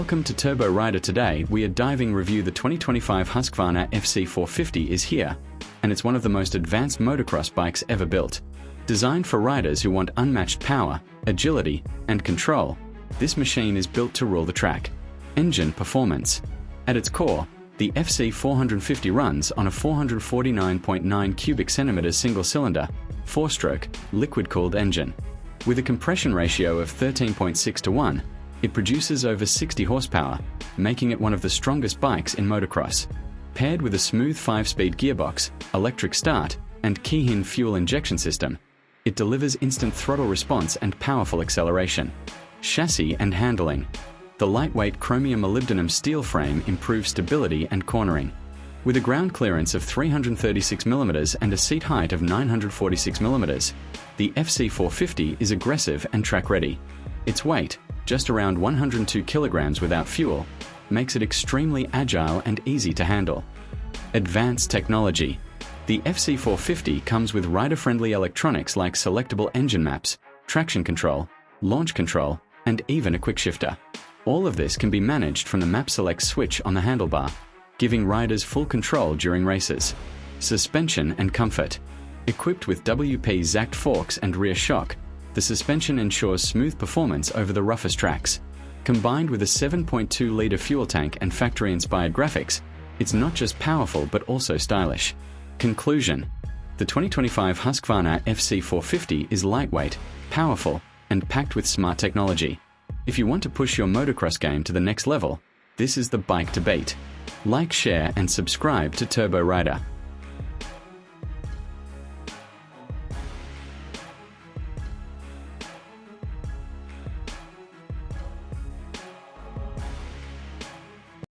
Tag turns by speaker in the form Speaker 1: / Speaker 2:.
Speaker 1: Welcome to Turbo Rider. Today we are diving review the 2025 Husqvarna FC 450 is here, and it's one of the most advanced motocross bikes ever built. Designed for riders who want unmatched power, agility, and control, this machine is built to rule the track. Engine performance. At its core, the FC 450 runs on a 449.9 cubic centimeters single-cylinder, 4-stroke, liquid-cooled engine. With a compression ratio of 13.6 to 1, it produces over 60 horsepower, making it one of the strongest bikes in motocross. Paired with a smooth 5-speed gearbox, electric start, and Keihin fuel injection system, it delivers instant throttle response and powerful acceleration. Chassis and handling. The lightweight chromium molybdenum steel frame improves stability and cornering. With a ground clearance of 336 mm and a seat height of 946 mm, the FC 450 is aggressive and track-ready. Its weight, just around 102 kilograms without fuel, makes it extremely agile and easy to handle. Advanced technology. The FC 450 comes with rider-friendly electronics like selectable engine maps, traction control, launch control, and even a quick shifter. All of this can be managed from the Map Select switch on the handlebar, giving riders full control during races. Suspension and comfort. Equipped with WP Zact forks and rear shock, the suspension ensures smooth performance over the roughest tracks. Combined with a 7.2-liter fuel tank and factory-inspired graphics, it's not just powerful but also stylish. Conclusion. The 2025 Husqvarna FC 450 is lightweight, powerful, and packed with smart technology. If you want to push your motocross game to the next level, this is the bike to beat. Like, share, and subscribe to Turbo Rider.